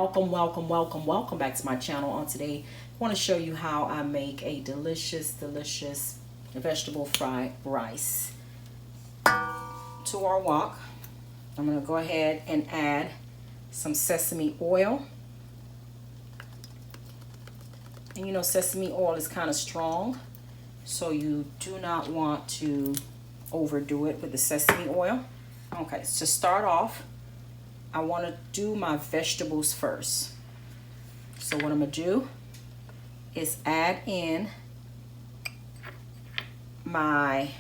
Welcome back to my channel. On today, I want to show you how I make a delicious vegetable fried rice. To our wok, I'm going to go ahead and add some sesame oil. And you know, sesame oil is kind of strong, so you do not want to overdo it with the sesame oil. Okay, so to start off, I want to do my vegetables first. So what I'm going to do is add in my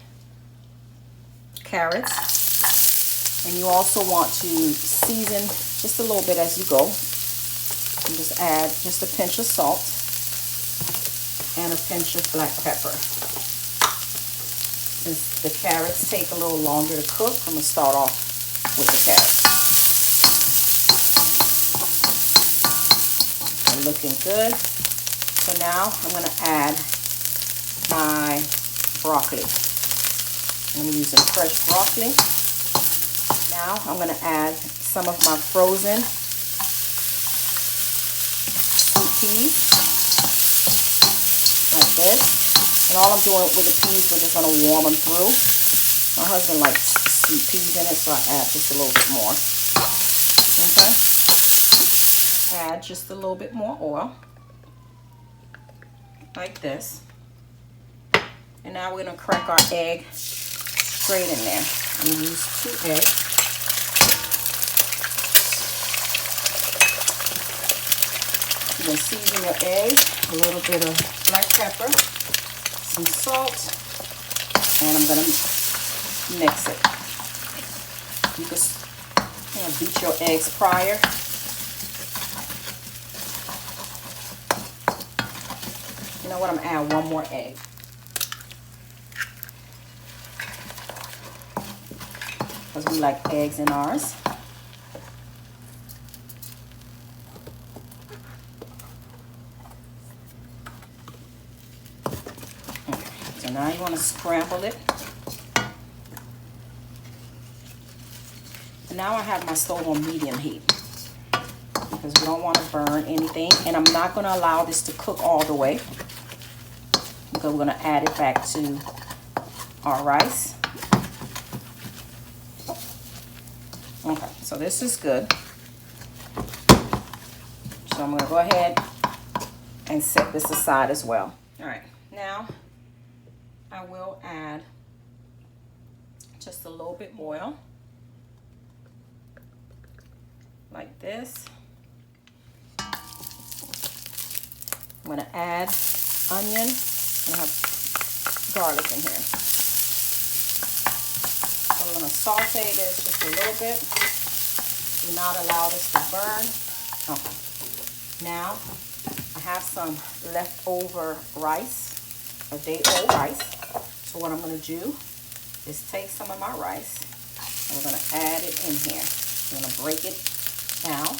carrots. And you also want to season just a little bit as you go. And just add just a pinch of salt and a pinch of black pepper. Since the carrots take a little longer to cook, I'm going to start off with the carrots. They're looking good. So now I'm going to add my broccoli. I'm using fresh broccoli. Now I'm going to add some of my frozen sweet peas, like this. And all I'm doing with the peas, we're just going to warm them through. My husband likes sweet peas in it, so I add just a little bit more. Okay. Add just a little bit more oil, like this. And now we're going to crack our egg straight in there. I'm going to use 2 eggs. You can season your eggs, a little bit of black pepper, some salt, and I'm going to mix it. You can beat your eggs prior. You know what? I'm going to add 1 more egg. Because we like eggs in ours. Okay, so now you want to scramble it. And now I have my stove on medium heat, because we don't want to burn anything. And I'm not going to allow this to cook all the way, because we're going to add it back to our rice. Okay, so this is good. So I'm going to go ahead and set this aside as well. All right, now I will add just a little bit more oil, like this. I'm going to add onion, and I have garlic in here. So we're going to saute this just a little bit. Do not allow this to burn. Okay. Now I have some leftover rice, a day-old rice. So what I'm going to do is take some of my rice and we're going to add it in here. We're going to break it down.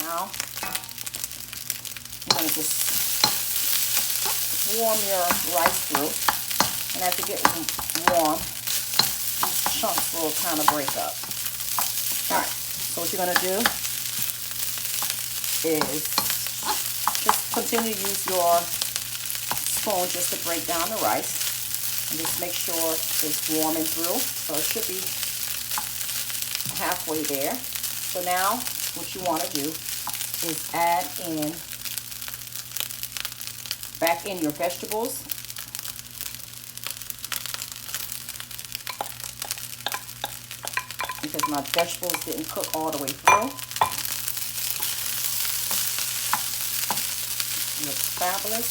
Now I'm going to just warm your rice through, and as it gets warm, these chunks will kind of break up. Alright, so what you're going to do is just continue to use your spoon just to break down the rice, and just make sure it's warming through. So it should be halfway there. So now what you want to do is add in back in your vegetables. Because my vegetables didn't cook all the way through. It looks fabulous.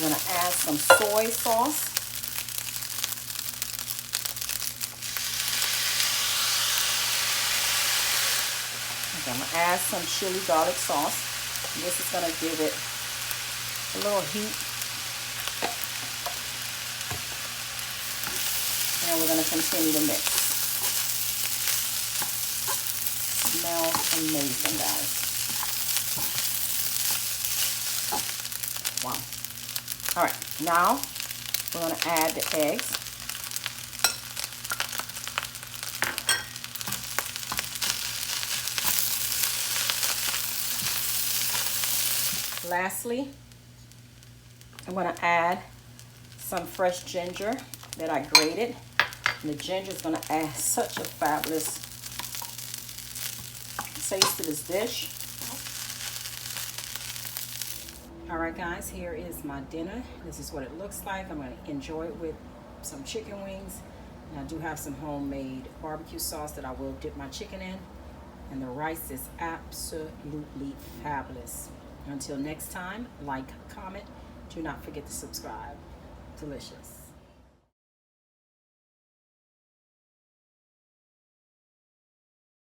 I'm going to add some soy sauce. Okay, I'm going to add some chili garlic sauce. This is going to give it a little heat. And we're going to continue to mix. Smells amazing, guys. Wow. All right, now we're going to add the eggs. Lastly, I'm going to add some fresh ginger that I grated. And the ginger is going to add such a fabulous taste to this dish. Alright guys, here is my dinner. This is what it looks like. I'm going to enjoy it with some chicken wings. And I do have some homemade barbecue sauce that I will dip my chicken in. And the rice is absolutely fabulous. Until next time, like, comment. Do not forget to subscribe. Delicious.